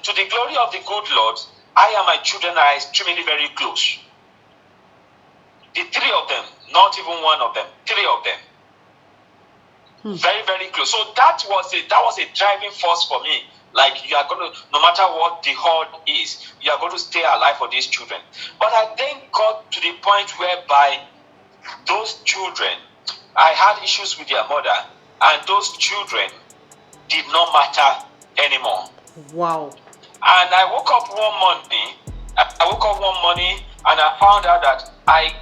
to the glory of the good Lord, I and my children are extremely very close. The three of them, not even one of them, three of them. Very, very close. So that was a driving force for me. Like, you are going to, no matter what the horde is, you are going to stay alive for these children. But I then got to the point whereby those children, I had issues with their mother, and those children did not matter anymore. Wow. And I woke up one morning and I found out that I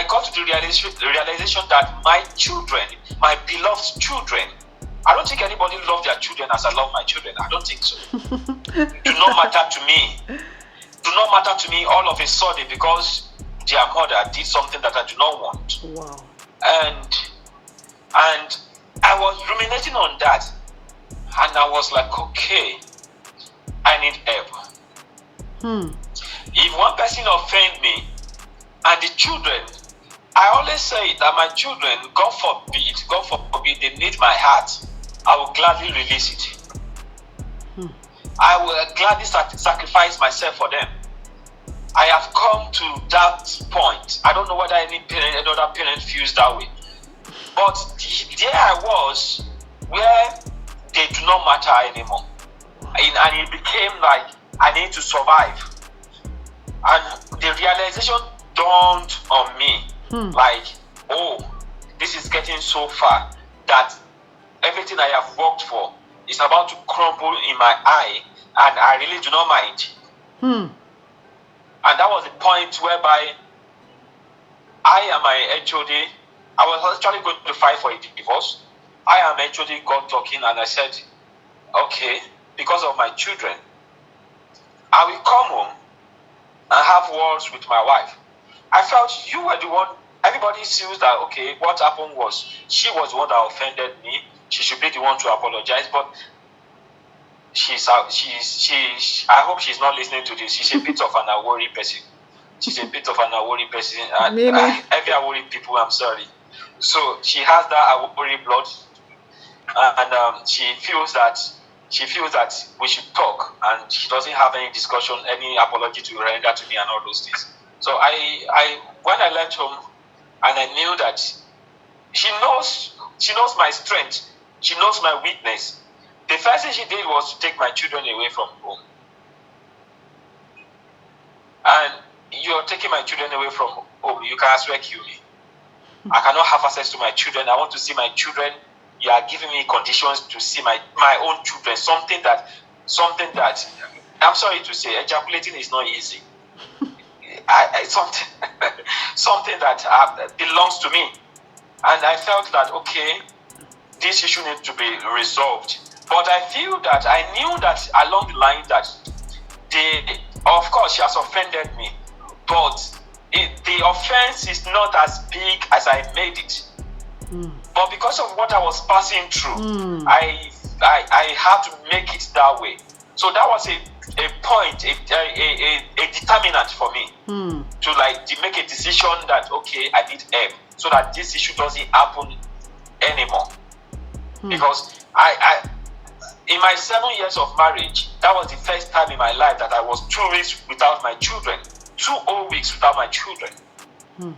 got to the realization that my children, my beloved children, I don't think anybody loves their children as I love my children. I don't think so. Do not matter to me. Do not matter to me all of a sudden because their mother did something that I do not want. Wow. And I was ruminating on that. And I was like, okay, I need help. If one person offend me, and the children, I always say that my children, God forbid, they need my heart, I will gladly release it. I will gladly sacrifice myself for them. I have come to that point. I don't know whether any other parent feels that way. But there I was, where they do not matter anymore. And it became like, I need to survive. And the realization dawned on me, like, oh, this is getting so far that everything I have worked for is about to crumble in my eye, and I really do not mind. And that was the point whereby I and my HOD, I was actually going to fight for a divorce. I and my HOD got talking, and I said, okay, because of my children, I will come home and have words with my wife. I felt you were the one. Everybody feels that, okay, what happened was she was the one that offended me. She should be the one to apologize. But I hope she's not listening to this. She's a bit of an Awori person. She's a bit of an Awori person. Every Awori people, I'm sorry. So she has that Awori blood, and she feels that we should talk, and she doesn't have any discussion, any apology to render to me, and all those things. So I when I left home, and I knew that she knows my strength, she knows my weakness. The first thing she did was to take my children away from home. And you're taking my children away from home, you can as well kill me. I cannot have access to my children. I want to see my children. You are giving me conditions to see my own children. Something that I'm sorry to say, ejaculating is not easy. Something that belongs to me. And I felt that, okay, this issue needs to be resolved. But I knew that along the line that of course she has offended me, but the offense is not as big as I made it. But because of what I was passing through, I had to make it that way. So that was a point, a determinant for me to make a decision that, okay, I need help so that this issue doesn't happen anymore. Because I in my 7 years of marriage, that was the first time in my life that I was 2 weeks without my children, 2 whole weeks without my children.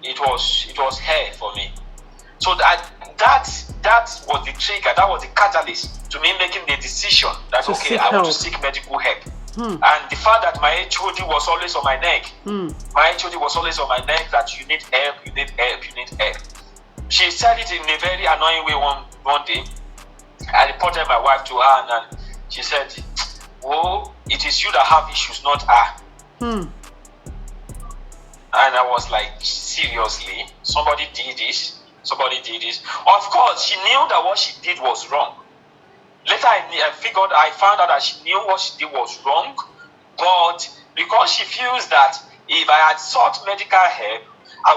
It was hell for me. So that was the trigger, that was the catalyst to me making the decision that, okay, I want to seek medical help. And the fact that my HOD was always on my neck, that you need help. She said it in a very annoying way one day. I reported my wife to her, and she said, oh, it is you that have issues, not her. And I was like, seriously? Somebody did this? Of course, she knew that what she did was wrong. Later, I found out that she knew what she did was wrong, but because she feels that if I had sought medical help, I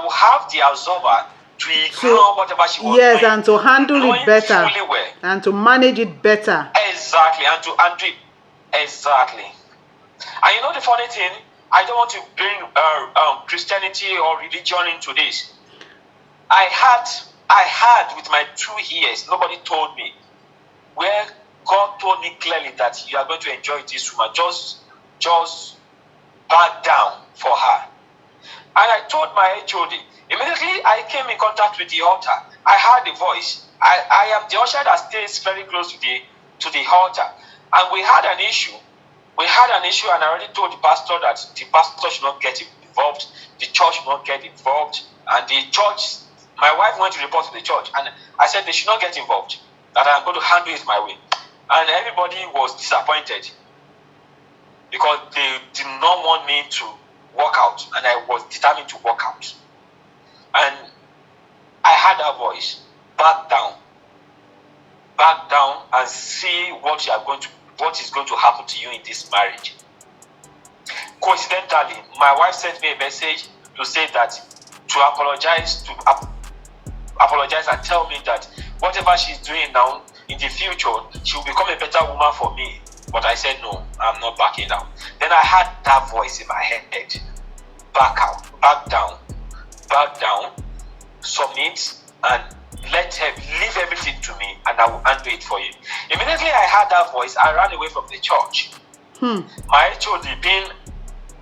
would have the absolver to ignore whatever she was doing. Yes, and to handle it better. Well. And to manage it better. Exactly, and to handle it. Exactly. And you know the funny thing, I don't want to bring Christianity or religion into this. I had with my 2 years, nobody told me where God told me clearly that you are going to enjoy this woman. Just back down for her. And I told my HOD. Immediately I came in contact with the altar. I heard the voice. I am the usher that stays very close to the altar. And we had an issue. And I already told the pastor that the pastor should not get involved, the church should not get involved, and the church, my wife went to report to the church, and I said they should not get involved, that I'm going to handle it my way. And everybody was disappointed because they did not want me to walk out, and I was determined to walk out. And I had that voice, back down and see what is going to happen to you in this marriage. Coincidentally, my wife sent me a message to say that to apologize and tell me that whatever she's doing now in the future, she will become a better woman for me. But I said no, I'm not backing down. Then I had that voice in my head: back out, back down, submit, and let her leave everything to me, and I will handle it for you. Immediately I heard that voice, I ran away from the church. My HOD being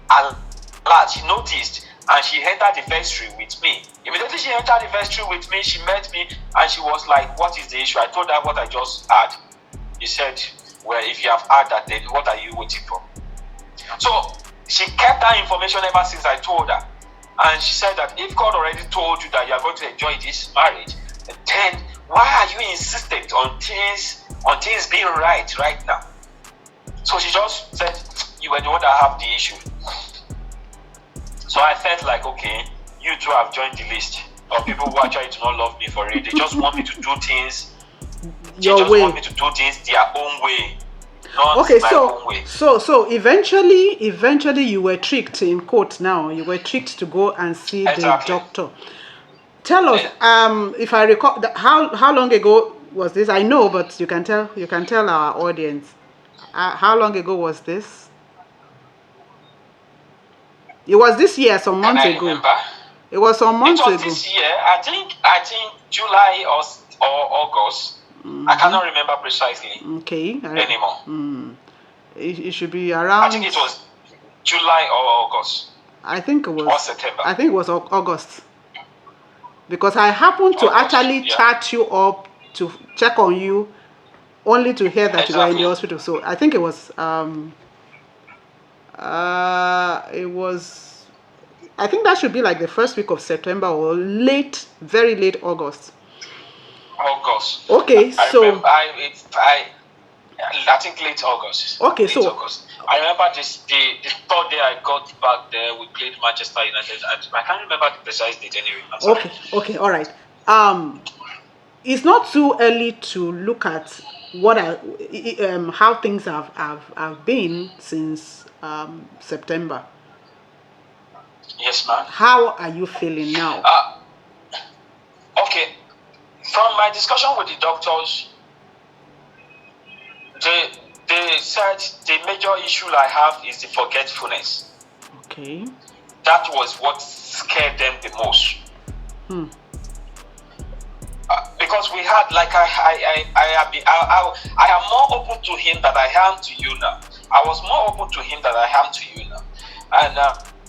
alert, she noticed, and she entered the vestry with me. Immediately she entered the vestry with me, she met me, and she was like, what is the issue? I told her what I just had. She said, well, if you have had that, then what are you waiting for? So she kept that information ever since I told her. And she said that if God already told you that you are going to enjoy this marriage, then why are you insistent on things being right now? So she just said, you were the one that have the issue. So I felt like, okay, you two have joined the list of people who actually do not love me for it. They just want me to do things want me to do things their own way. Okay, so eventually you were tricked, in quote now. You were tricked to go and see the doctor. Tell us, if I recall, how long ago was this? I know, but you can tell our audience. How long ago was this? It was this year, some months ago. Remember? It was some months ago. It was this year. I think July or August. I cannot remember precisely. Okay. Anymore. It should be around. I think it was July or August. I think it was. Or September. I think it was August. Because I happened to actually chat you up to check on you, only to hear that you were in the hospital. So I think it was. I think that should be like the first week of September or very late August. Okay, so I think late August. Okay, late August. I remember the third day I got back there, we played Manchester United. I can't remember the precise date anyway. Okay, all right. It's not too early to look at how things have been since September. Yes, ma'am. How are you feeling now? Okay. From my discussion with the doctors, they said the major issue I have is the forgetfulness. Okay. That was what scared them the most. Because we had, like, I am more open to him than I am to you now. I was more open to him than I am to you now.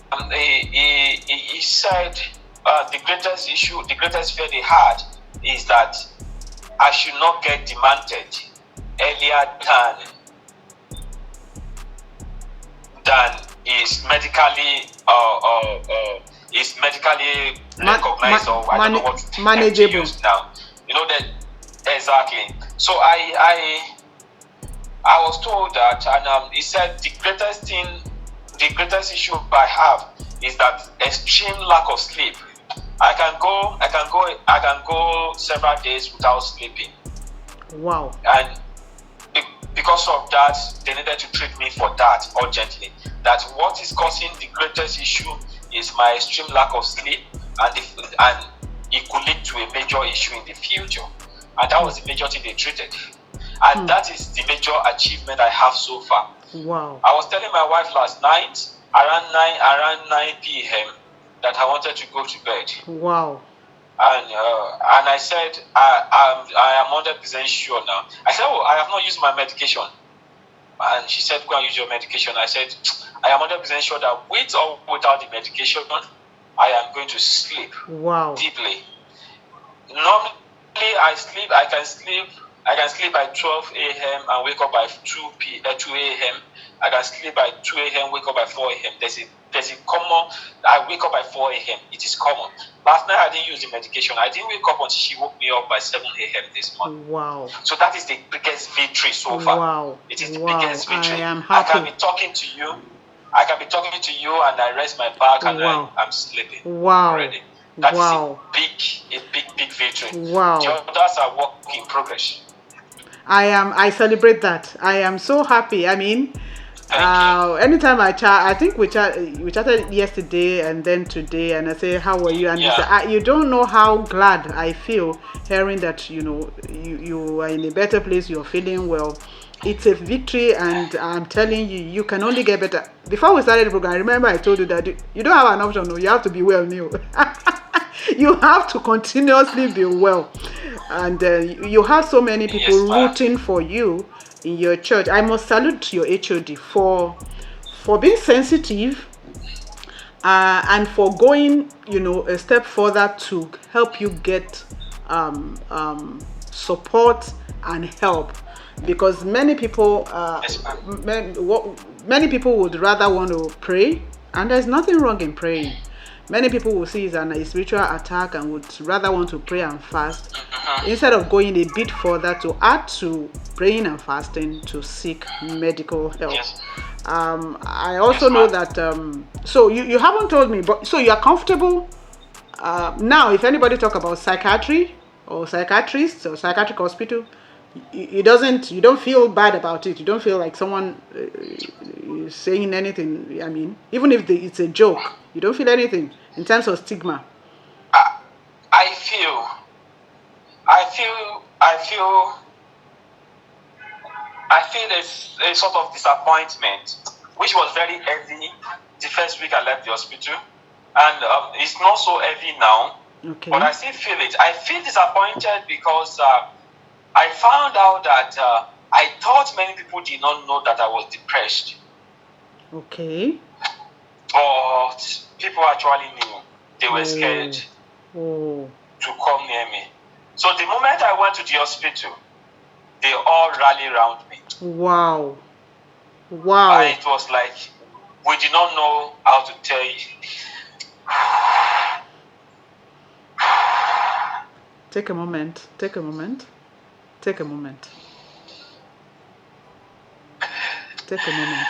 And he said the greatest issue, the greatest fear they had is that I should not get demanded earlier than is medically recognized, or I don't know what manageable to use now. You know that exactly. So I was told that, and he said the greatest issue I have is that extreme lack of sleep. I can go several days without sleeping. Wow. And because of that, they needed to treat me for that urgently. That what is causing the greatest issue is my extreme lack of sleep, and it could lead to a major issue in the future. And that was the major thing they treated. And that is the major achievement I have so far. Wow. I was telling my wife last night around 9 p.m. that I wanted to go to bed. Wow. And I said, I am 100% sure now. I said, oh, I have not used my medication. And she said, go and use your medication. I said, I am 100% sure that with or without the medication, I am going to sleep deeply. Normally, I can sleep by 12 a.m. and wake up by 2 a.m. I can sleep by 2 a.m., wake up by 4 a.m. There's a common, I wake up by 4 a.m. It is common. Last night I didn't use the medication. I didn't wake up until she woke me up by 7 a.m. this morning. Wow. So that is the biggest victory so far. Wow. It is the biggest victory. I am happy. I can be talking to you. And I rest my back and I'm sleeping. Wow. Already. That is a big victory. Wow. The others are work in progress. I celebrate that. I am so happy. I mean, anytime I chat, I think we chatted yesterday and then today, and I say, how are you? And you say, you don't know how glad I feel hearing that, you are in a better place, you're feeling well. It's a victory, and I'm telling you, you can only get better. Before we started the program, I remember I told you that you don't have an option. No, you have to be well new. You have to continuously be well, and you have so many people rooting for you in your church. I must salute your HOD for being sensitive and for going, a step further to help you get support and help, because many people many people would rather want to pray, and there's nothing wrong in praying. Many people will see it as a spiritual attack and would rather want to pray and fast instead of going a bit further to add to praying and fasting to seek medical help. I also know that, so you haven't told me, but so you are comfortable now. If anybody talk about psychiatry or psychiatrist or psychiatric hospital, you don't feel bad about it. You don't feel like someone is saying anything. I mean, even if it's a joke, you don't feel anything in terms of stigma. I feel there's a sort of disappointment, which was very heavy the first week I left the hospital, and it's not so heavy now. Okay. But I still feel it. I feel disappointed because I found out that I thought many people did not know that I was depressed. Okay. But people actually knew. They were scared to come near me. So the moment I went to the hospital, they all rallied around me. Wow. And it was like, we did not know how to tell you. Take a moment. Take a moment. Take a moment. Take a moment.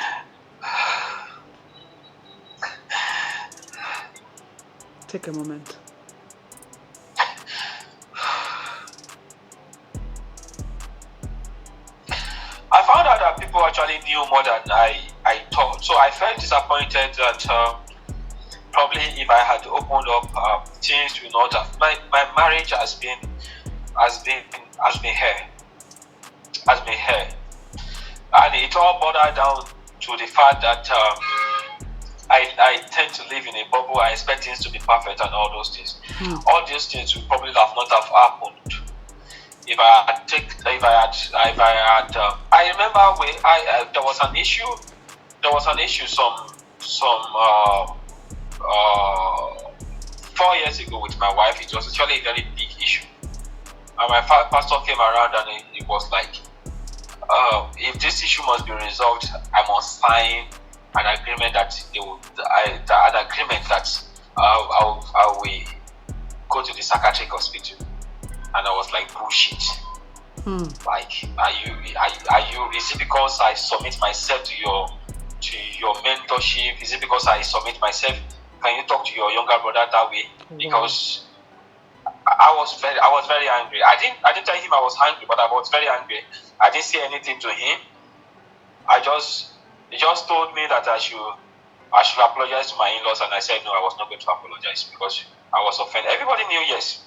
Take a moment. I found out that people actually knew more than I thought. So I felt disappointed that probably if I had opened up, things would not have. My marriage has been here, and it all boiled down to the fact that I tend to live in a bubble. I expect things to be perfect and all those things. All these things would probably have not have happened if I had. I remember when there was an issue. There was an issue some 4 years ago with my wife. It was actually a very big issue. And my pastor came around and he was like, if this issue must be resolved, I must sign an agreement that I will go to the psychiatric hospital. And I was like, bullshit. Like, are you? Is it because I submit myself to your mentorship? Is it because I submit myself? Can you talk to your younger brother that way? Because I was very angry. I didn't tell him I was angry, but I was very angry. I didn't say anything to him. He just told me that I should apologize to my in-laws, and I said no, I was not going to apologize because I was offended. Everybody knew, yes,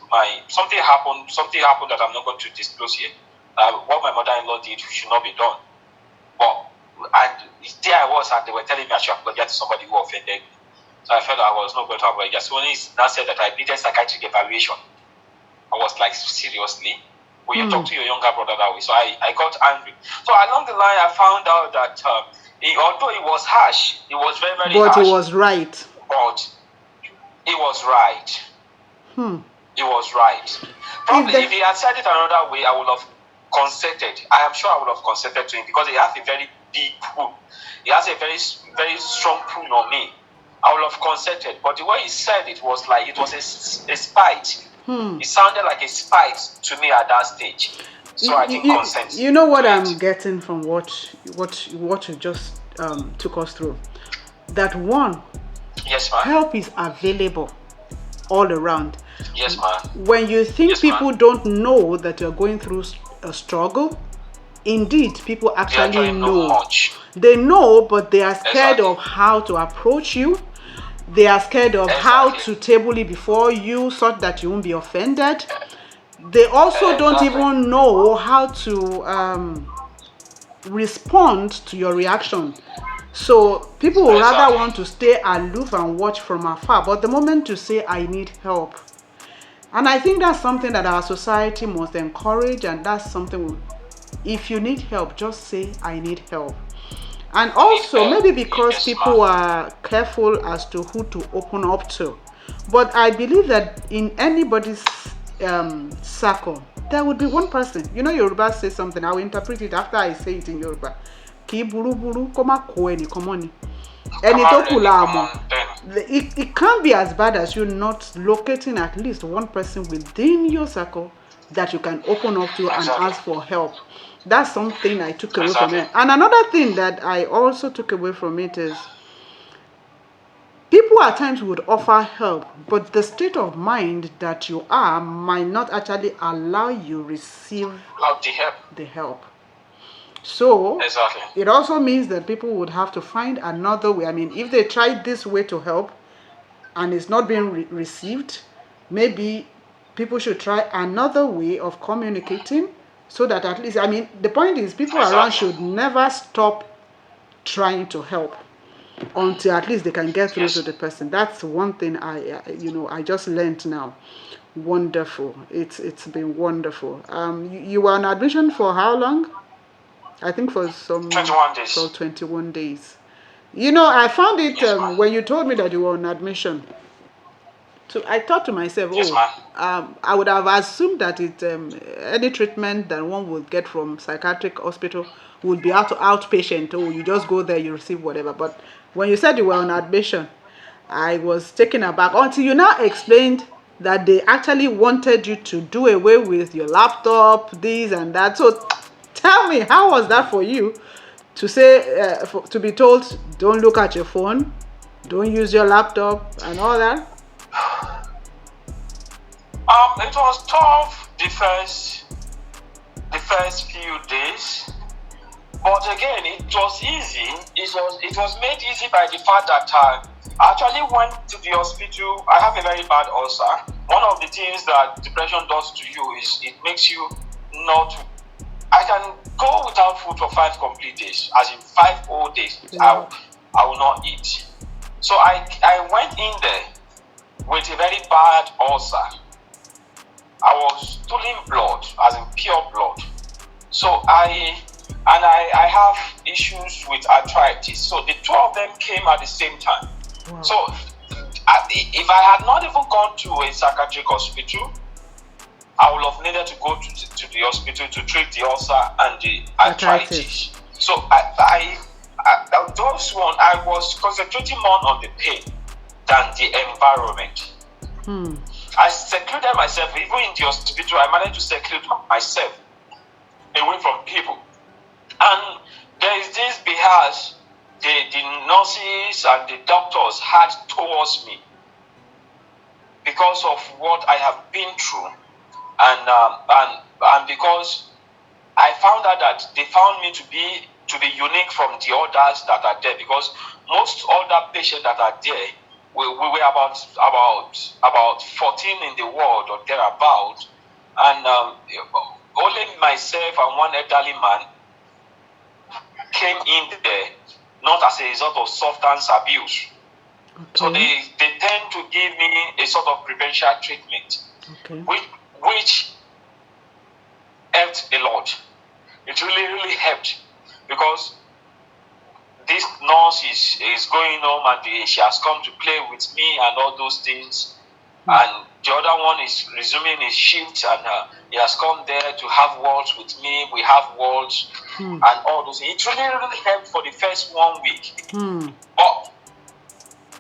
something happened that I'm not going to disclose here. What my mother-in-law did should not be done. But there I was, and they were telling me I should apologize to somebody who offended me. So I felt I was not going to apologize. So when he now said that I needed psychiatric evaluation, was like, seriously? Will you talk to your younger brother that way? So I got angry. So along the line, I found out that although it was harsh, it was very, very harsh. But it was right. But it was right. It was right. Probably if he had said it another way, I would have consented. I am sure I would have consented to him because he has a very big pull. He has a very, very strong pull on me. I would have consented. But the way he said it was like it was a spite. It sounded like a spite to me at that stage. So I didn't consent. You know what I'm getting from what you just took us through? That one, yes, ma'am, help is available all around. Yes, ma'am. When you think people don't know that you're going through a struggle, indeed, people actually know. They know, but they are scared of how to approach you. They are scared of how to table it before you so that you won't be offended. They also don't even know how to respond to your reaction. So people would rather want to stay aloof and watch from afar. But the moment you say, I need help, and I think that's something that our society must encourage, and that's something, if you need help, just say, I need help. And also, maybe because people are careful as to who to open up to. But I believe that in anybody's circle, there would be one person. You know, Yoruba says something, I will interpret it after I say it in Yoruba. It can't be as bad as you not locating at least one person within your circle that you can open up to and ask for help. That's something I took away from it. And another thing that I also took away from it is people at times would offer help, but the state of mind that you are might not actually allow you receive the help. So it also means that people would have to find another way. I mean, if they tried this way to help and it's not being received, maybe people should try another way of communicating so that at least, I mean, the point is people around should never stop trying to help until at least they can get through to the person. That's one thing I just learned now. Wonderful. It's been wonderful. You were on admission for how long? I think for 21 days. For 21 days. You know, I found it when you told me that you were on admission. So I thought to myself, I would have assumed that any treatment that one would get from psychiatric hospital would be outpatient. Oh, you just go there, you receive whatever. But when you said you were on admission, I was taken aback until you now explained that they actually wanted you to do away with your laptop, this and that. So tell me, how was that for you to say, to be told, don't look at your phone, don't use your laptop and all that? It was tough the first few days, but again, it was easy. It was made easy by the fact that I actually went to the hospital. I have a very bad ulcer. One of the things that depression does to you is it makes you not. I can go without food for 5 complete days, as in 5 whole days. I will not eat. So I went in there with a very bad ulcer. I was stooling blood, as in pure blood. So I have issues with arthritis. So the 2 of them came at the same time. Wow. So if I had not even gone to a psychiatric hospital, I would have needed to go to the hospital to treat the ulcer and the arthritis. So those one, I was concentrating more on the pain than the environment. I secluded myself. Even in the hospital, I managed to seclude myself away from people. And there is this bias the nurses and the doctors had towards me because of what I have been through, and because I found out that they found me to be unique from the others that are there, because most other patients that are there, we were about 14 in the world or thereabout, and only myself and one elderly man came in there, not as a result of substance abuse. Okay. So they tend to give me a sort of preferential treatment, which helped a lot. It really, really helped because this nurse is going home and she has come to play with me and all those things. And the other one is resuming his shift and he has come there to have words with me. We have words and all those things. It really, really helped for the first 1 week.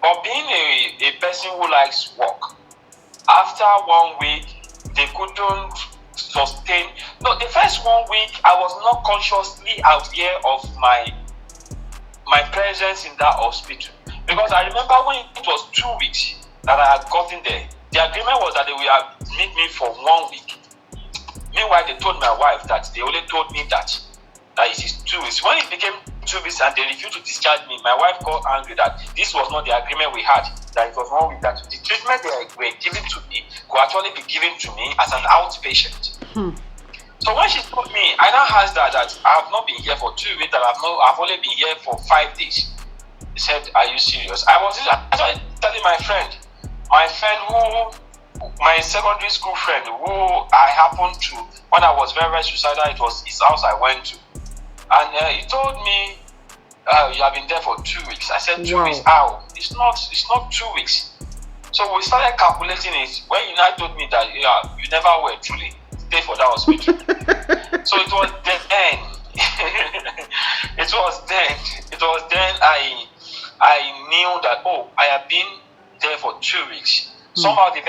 But being a person who likes work, after 1 week, they couldn't sustain. No, the first 1 week, I was not consciously aware of my presence in that hospital. Because I remember when it was 2 weeks that I had gotten there, the agreement was that they would meet me for 1 week. Meanwhile, they told my wife that they only told me that it is 2 weeks. When it became 2 weeks and they refused to discharge me, my wife got angry that this was not the agreement we had, that it was 1 week, that the treatment they were giving to me could actually be given to me as an outpatient. So when she told me, I now asked her that I have not been here for 2 weeks, that I've only been here for 5 days. She said, are you serious? I was actually telling my friend my secondary school friend, who I happened to, when I was very, very suicidal, it was his house I went to. And he told me, you have been there for 2 weeks. I said, 2 weeks? How? It's not 2 weeks. So we started calculating it. When you now told me that you never were truly stay for that hospital. So it was then. It was then I knew that, I have been there for 2 weeks. Somehow the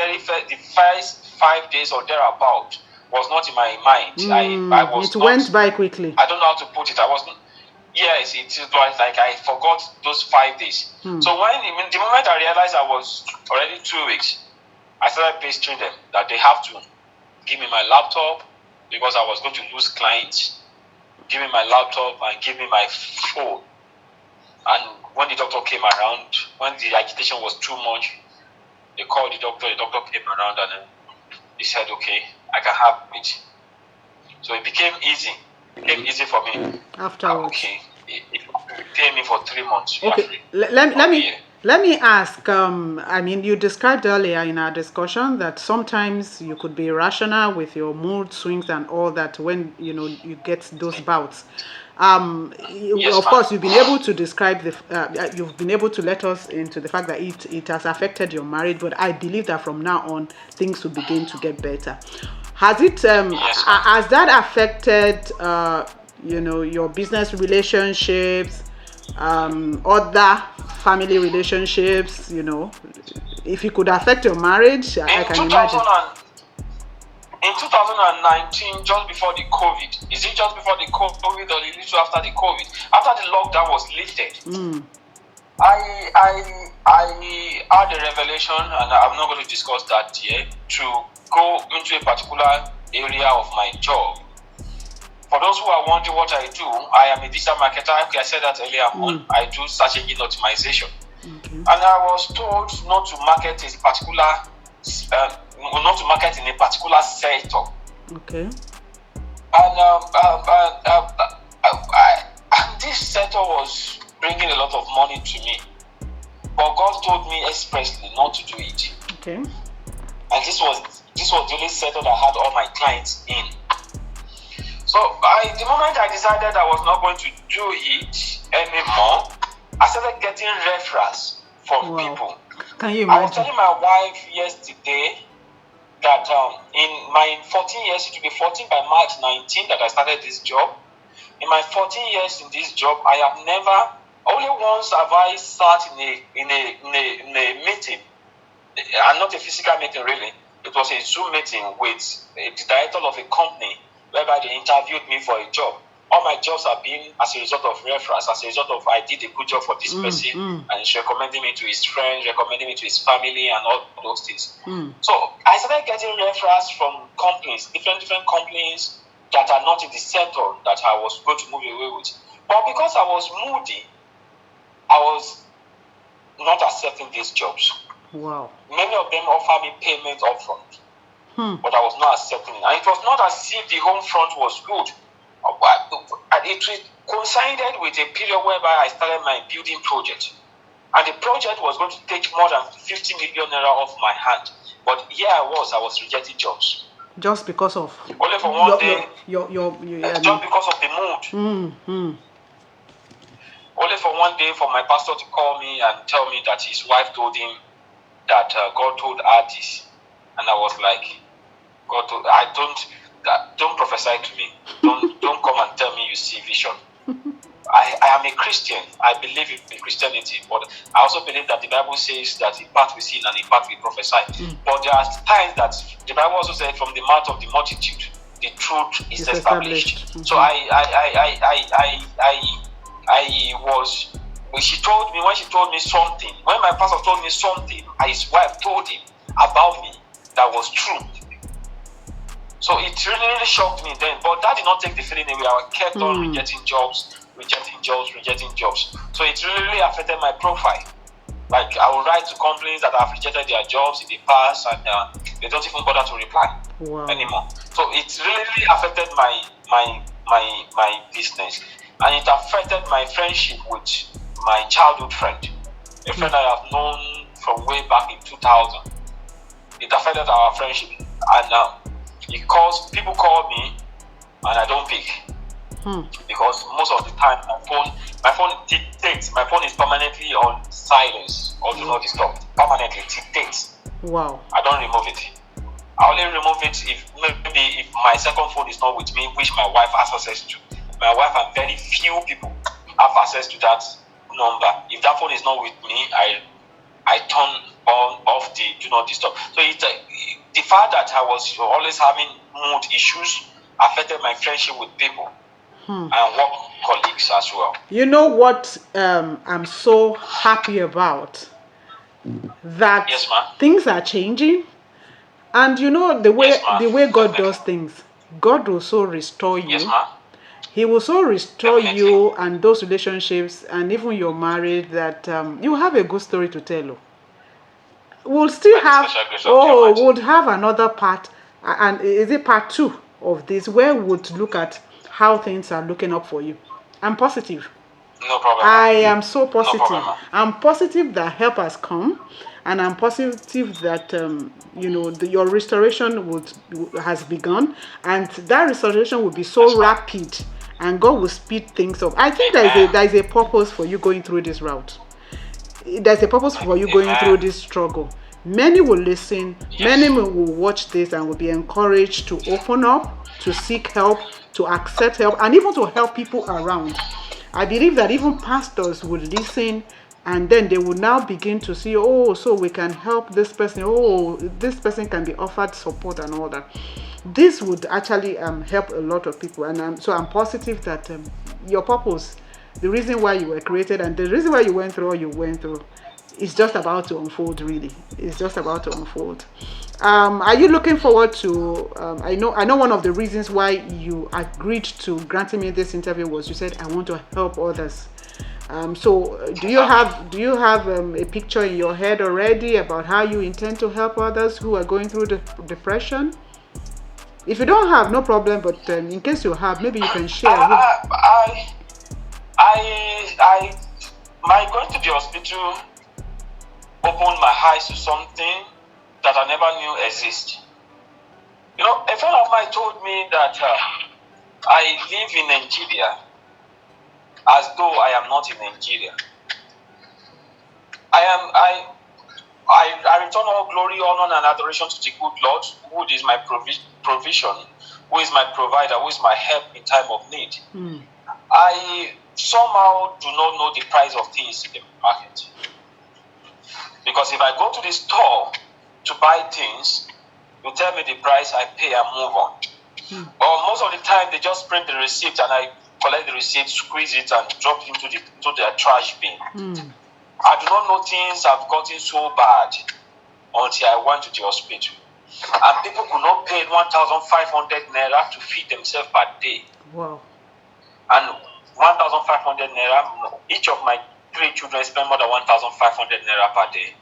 first 5 days or thereabout was not in my mind. I was. It went by quickly. I don't know how to put it. I wasn't. Yes, it was like I forgot those 5 days. So the moment I realized I was already 2 weeks, I started pestering them that they have to give me my laptop because I was going to lose clients. Give me my laptop and give me my phone. And when the doctor came around, when the agitation was too much, they called the doctor came around and he said, okay, I can have it. So it became easy. It became easy for me. Afterwards. Okay. It paid me for 3 months. Okay. Let me ask, I mean, you described earlier in our discussion that sometimes you could be irrational with your mood swings and all that when, you get those bouts. Yes, of course, you've been able to describe you've been able to let us into the fact that it has affected your marriage, but I believe that from now on, things will begin to get better. Has it, has that affected, your business relationships, other family relationships, if it could affect your marriage, I can imagine. In 2019, just before the COVID, is it just before the COVID or a little after the COVID? After the lockdown was lifted, I had a revelation, and I'm not going to discuss that here, to go into a particular area of my job. For those who are wondering what I do, I am a digital marketer. Okay, I said that earlier on. I do search engine optimization. And I was told not to market a particular, not to market in a particular sector. Okay. And this sector was bringing a lot of money to me. But God told me expressly not to do it. Okay. And this was the only sector that had all my clients in. So the moment I decided I was not going to do it anymore, I started getting referrals from people. Can you imagine? I was telling my wife yesterday that in my 14 years, it will be 14 by March 19 that I started this job. In my 14 years in this job, I have never, only once have I sat in a meeting, and not a physical meeting really. It was a Zoom meeting with the director of a company, whereby they interviewed me for a job. All my jobs have been as a result of reference, as a result of I did a good job for this person, and he's recommending me to his friends, recommending me to his family, and all those things. So I started getting referrals from companies, different companies that are not in the sector that I was going to move away with. But because I was moody, I was not accepting these jobs. Wow. Many of them offer me payment upfront. But I was not accepting it. And it was not as if the home front was good. It coincided with a period whereby I started my building project. And the project was going to take more than 50 million naira off my hand. But here I was rejecting jobs. Just because of only for one day. Just because of the mood. Mm-hmm. Only for one day for my pastor to call me and tell me that his wife told him that God told her this, and I was like, God told, don't prophesy to me. Don't come and tell me you see vision. I am a Christian. I believe in Christianity, but I also believe that the Bible says that in part we sin and in part we prophesy. But there are times that the Bible also said, from the mouth of the multitude, the truth is established. Mm-hmm. So I was, when she told me something, when my pastor told me something, his wife told him about me that was true. So it really shocked me then, but that did not take the feeling away. I kept on rejecting jobs. So it really affected my profile. Like, I would write to companies that have rejected their jobs in the past, and they don't even bother to reply anymore. So it really affected my business, and it affected my friendship with my childhood friend, a friend I have known from way back in 2000. It affected our friendship, and people call me and I don't pick. Because most of the time my phone dictates. My phone is permanently on silence or do not disturb. Permanently dictates. Wow. I don't remove it. I only remove it if my second phone is not with me, which my wife has access to. My wife and very few people have access to that number. If that phone is not with me, I turn off the do not disturb. So it's the fact that I was always having mood issues affected my friendship with people. And work colleagues as well. You know what I'm so happy about? That yes, ma'am. Things are changing, and you know the way God does things. God will so restore you. Yes, ma'am. He will so restore you and those relationships, and even your marriage, that you have a good story to tell. We'll still would have another part, and is it part 2 of this, where we would look at how things are looking up for you. I'm positive. No problem. I am so positive. No problem. I'm positive that help has come, and I'm positive that your restoration has begun, and that restoration will be so rapid, and God will speed things up. I think there is a purpose for you going through this route. There's a purpose for you going through this struggle. Many will listen. Many will watch this and will be encouraged to open up, to seek help, to accept help, and even to help people around. I believe that even pastors would listen, and then they will now begin to see, so we can help this person. This person can be offered support and all that. This would actually help a lot of people, and I'm positive that your purpose, the reason why you were created, and the reason why you went through all you went through, is just about to unfold. Really, it's just about to unfold. Are you looking forward to? I know one of the reasons why you agreed to granting me this interview was you said I want to help others. So do you have a picture in your head already about how you intend to help others who are going through depression? If you don't have, no problem. But in case you have, maybe you can share. My going to the hospital opened my eyes to something that I never knew existed. A friend of mine told me that I live in Nigeria as though I am not in Nigeria. I return all glory, honor, and adoration to the good Lord, who is my provision, who is my provider, who is my help in time of need. I somehow do not know the price of things in the market. Because if I go to the store to buy things, you tell me the price, I pay and move on. But most of the time, they just print the receipt and I collect the receipt, squeeze it, and drop it into their trash bin. I do not know things have gotten so bad until I went to the hospital. And people could not pay 1,500 naira to feed themselves per day. Wow. And 1,500 naira, each of my 3 children spend more than 1,500 naira per day.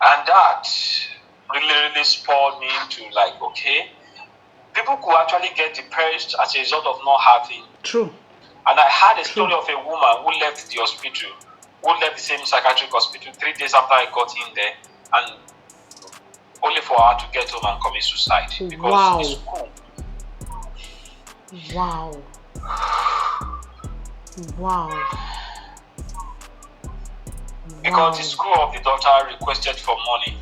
And that really spurred me to okay, people could actually get depressed as a result of not having. True. And I had a story of a woman who left the hospital, who left the same psychiatric hospital 3 days after I got in there, and only for her to get home and commit suicide. Because Wow. the school. Wow. Wow. Because the school of the daughter requested for money.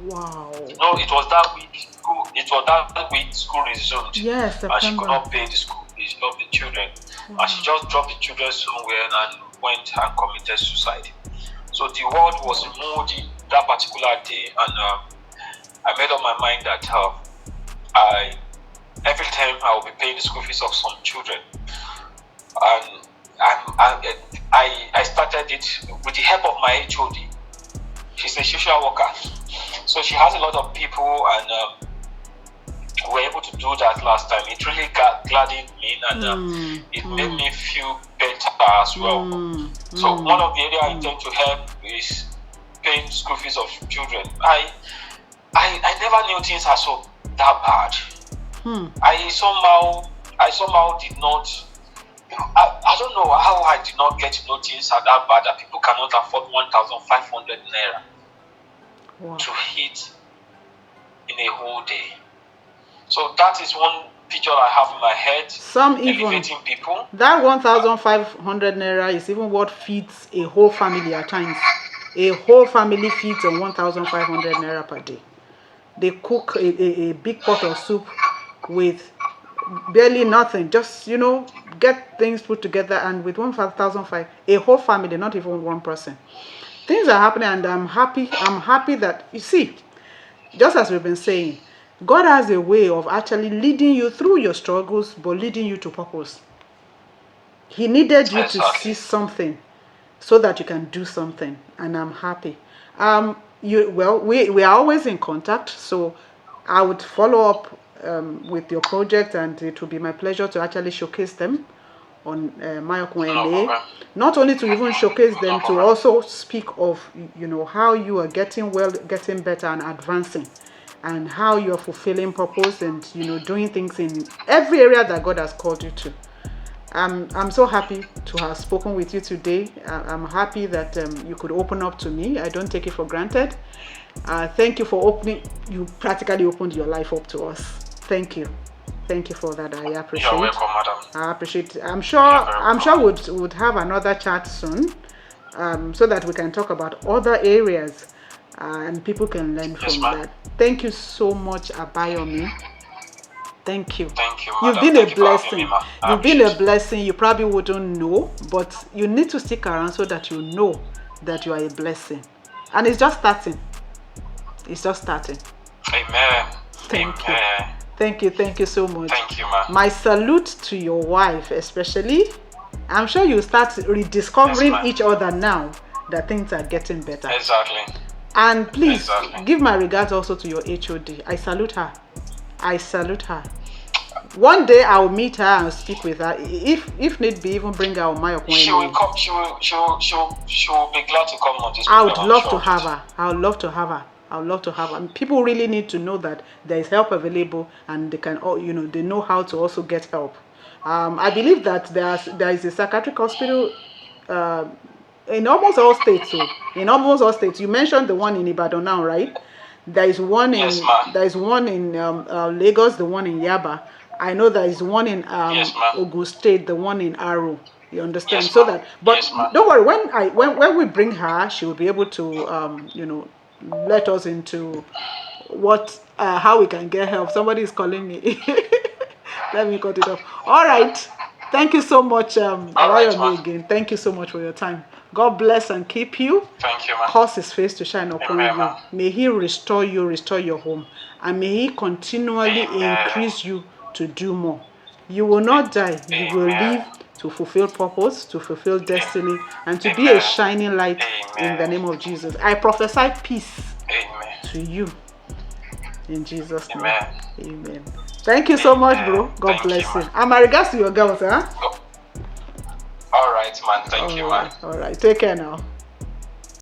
Wow. No, it was that week. It was that week school resumed. Yes, September. And she could not pay the school fees of the children. Wow. And she just dropped the children somewhere and went and committed suicide. So the world was moody that particular day, and I made up my mind that every time I will be paying the school fees of some children, and I started it with the help of my HOD. She's a social worker, so she has a lot of people, and we were able to do that last time. It really gladdened me, and it made me feel better as well. So one of the areas I intend to help is paying school fees of children. I never knew things are so that bad. I somehow did not. I don't know how I did not get to know things are that bad that people cannot afford 1,500 naira to eat in a whole day. So that is one picture I have in my head. Some even elevating people. That 1,500 naira is even what feeds a whole family at times. A whole family feeds on 1,500 naira per day. They cook a big pot of soup with barely nothing, just get things put together, and with 1,500, a whole family, not even one person. Things are happening, and I'm happy that, you see, just as we've been saying, God has a way of actually leading you through your struggles, but leading you to purpose. He needed you to see something so that you can do something, and I'm happy. We are always in contact, so I would follow up with your project, and it will be my pleasure to actually showcase them on Mayokun MA. Not only to even showcase them, to also speak of how you are getting well, getting better, and advancing, and how you are fulfilling purpose, and doing things in every area that God has called you to. I'm so happy to have spoken with you today. I'm happy that you could open up to me. I don't take it for granted. Thank you for opening. You practically opened your life up to us. Thank you for that. I appreciate. You're welcome, madam. I appreciate. I'm sure would have another chat soon, so that we can talk about other areas, and people can learn from that. Thank you so much, Abayomi. Thank you. Thank you, You've madam. been a blessing. You've been a blessing. You probably wouldn't know, but you need to stick around so that you know that you are a blessing. And it's just starting. Amen. Thank you so much. Thank you, ma'am. My salute to your wife, especially. I'm sure you start rediscovering each other now that things are getting better. Exactly. And please give my regards also to your HOD. I salute her. One day I will meet her and speak with her. If need be, even bring her on Mayokun MA. She will come. She will be glad to come on this. I would love to have her. I would love to have her. And people really need to know that there is help available, and they can, they know how to also get help. I believe that there is a psychiatric hospital in almost all states. So in almost all states, you mentioned the one in Ibadan now, right? There is one in Lagos, the one in Yaba. I know there is one in Ogun State, the one in Aro. You understand? Yes, so that, but don't worry. When we bring her, she will be able to let us into how we can get help. Somebody is calling me. Let me cut it off. All right. Thank you so much, Abayomi again. Thank you so much for your time. God bless and keep you. Thank you, ma'am. Cause his face to shine upon you. May he restore your home. And may he continually increase you to do more. You will not die. You will live to fulfill purpose, to fulfill destiny, and to be a shining light in the name of Jesus. I prophesy peace to you. In Jesus' name. Amen. Thank you so much, bro. God bless you. And my regards to your girls, huh? All right, man. Thank you, man. All right. Take care now.